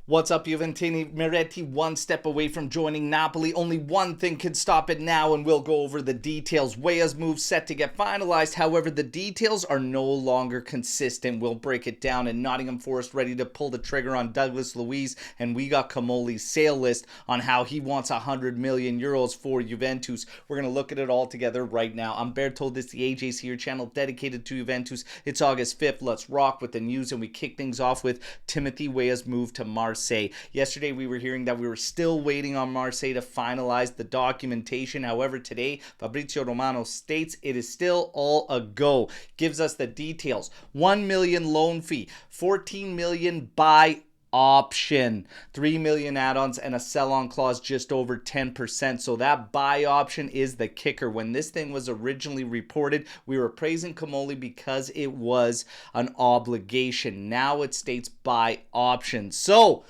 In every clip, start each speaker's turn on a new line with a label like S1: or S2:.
S1: What's up, Juventini? Miretti one step away from joining Napoli. Only one thing can stop it now, and we'll go over the details. Weah's move set to get finalized. However, the details are no longer consistent. We'll break it down. And Nottingham Forest ready to pull the trigger on Douglas Luiz, and we got Comolli's sale list on how he wants 100 million euros for Juventus. We're going to look at it all together right now. I'm Berto, this the AJ's Here channel dedicated to Juventus. It's August 5th. Let's rock with the news, and we kick things off with Timothy Weah's move to Marseille. Yesterday we were hearing that we were still waiting on Marseille to finalize the documentation. However, today Fabrizio Romano states it is still all a go. Gives us the details. 1 million loan fee, 14 million buy option, 3 million add-ons, and a sell-on clause just over 10%. So that buy option is the kicker. When this thing was originally reported, we were praising Comolli because it was an obligation. Now it states buy option. So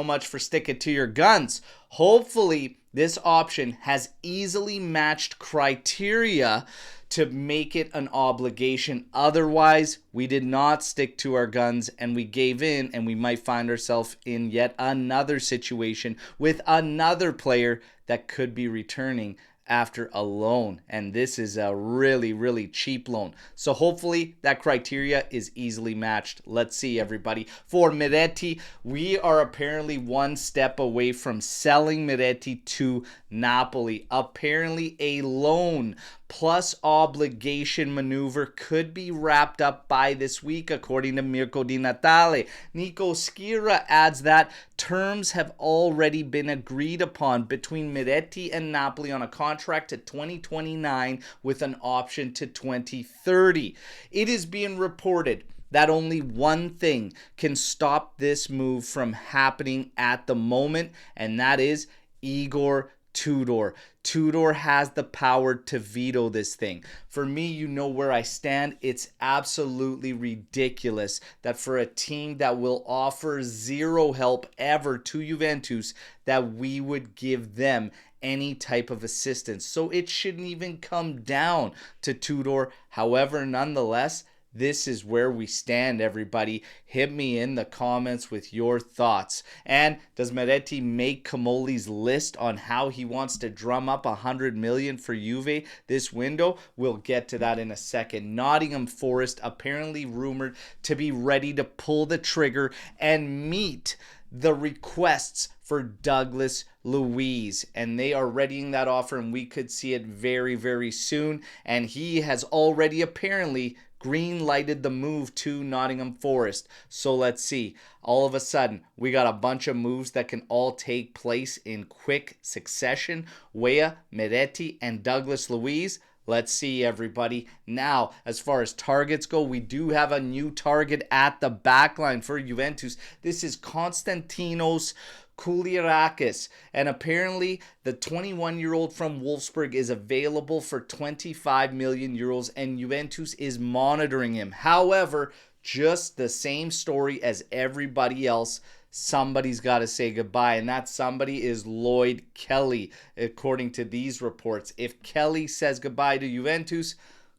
S1: much for stick it to your guns. Hopefully this option has easily matched criteria to make it an obligation. Otherwise, we did not stick to our guns and we gave in, and we might find ourselves in yet another situation with another player that could be returning after a loan, and this is a really cheap loan. So hopefully that criteria is easily matched. Let's see, everybody. For Meretti, we are apparently one step away from selling Meretti to Napoli. Apparently a loan plus obligation maneuver could be wrapped up by this week, according to Mirko Di Natale. Nico Schira adds that terms have already been agreed upon between Meretti and Napoli on a contract to 2029 with an option to 2030. It is being reported that only one thing can stop this move from happening at the moment, and that is Igor Tudor. Tudor has the power to veto this thing. For me, you know where I stand. It's absolutely ridiculous that for a team that will offer zero help ever to Juventus, that we would give them any type of assistance. So it shouldn't even come down to Tudor. However, nonetheless, this is where we stand, everybody. Hit me in the comments with your thoughts. And does Meretti make Comolli's list on how he wants to drum up 100 million for Juve this window? We'll get to that in a second. Nottingham Forest apparently rumored to be ready to pull the trigger and meet the requests for Douglas Luiz, and they are readying that offer, and we could see it very soon. And he has already apparently green-lighted the move to Nottingham Forest. So let's see. All of a sudden, we got a bunch of moves that can all take place in quick succession. Weah, Meretti, and Douglas Luiz. Let's see, everybody. Now, as far as targets go, we do have a new target at the backline for Juventus. This is Constantinos Koulakis, and apparently the 21-year-old from Wolfsburg is available for 25 million euros, and Juventus is monitoring him. However, just the same story as everybody else, somebody's got to say goodbye, and that somebody is Lloyd Kelly, according to these reports. If Kelly says goodbye to Juventus,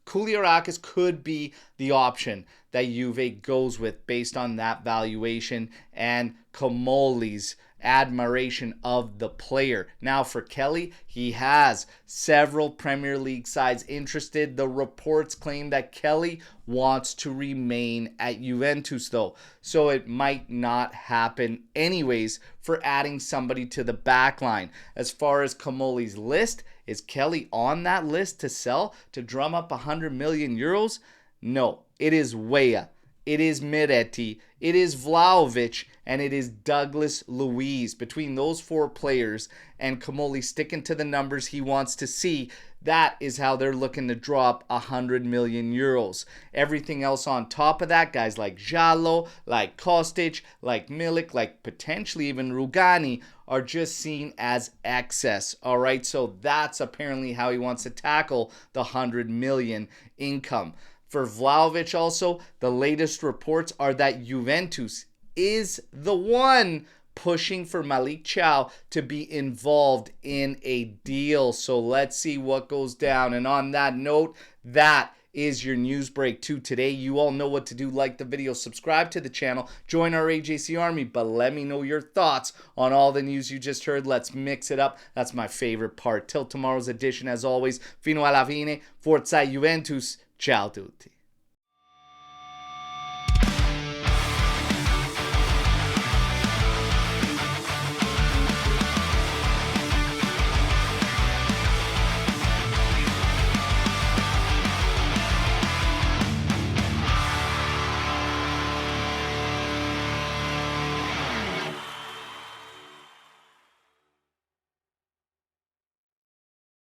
S1: Koulakis could be the option that Juve goes with based on that valuation and Comolli's admiration of the player. Now for Kelly, he has several Premier League sides interested. The reports claim that Kelly wants to remain at Juventus though, so it might not happen anyways for adding somebody to the back line. As far as Comolli's list, is Kelly on that list to sell to drum up 100 million euros? No, it is Weah, it is Miretti, it is Vlahovic, and it is Douglas Luiz. Between those four players and Comolli sticking to the numbers he wants to see, that is how they're looking to drop 100 million euros. Everything else on top of that, guys like Giallo, like Kostic, like Milik, like potentially even Rugani, are just seen as excess. All right, so that's apparently how he wants to tackle the 100 million income. For Vlahovic also, the latest reports are that Juventus is the one pushing for Malik Chow to be involved in a deal. So let's see what goes down. And on that note, that is your news break to today. You all know what to do. Like the video, subscribe to the channel, join our AJC army, but let me know your thoughts on all the news you just heard. Let's mix it up. That's my favorite part. Till tomorrow's edition, as always, fino alla fine, forza Juventus, ciao tutti.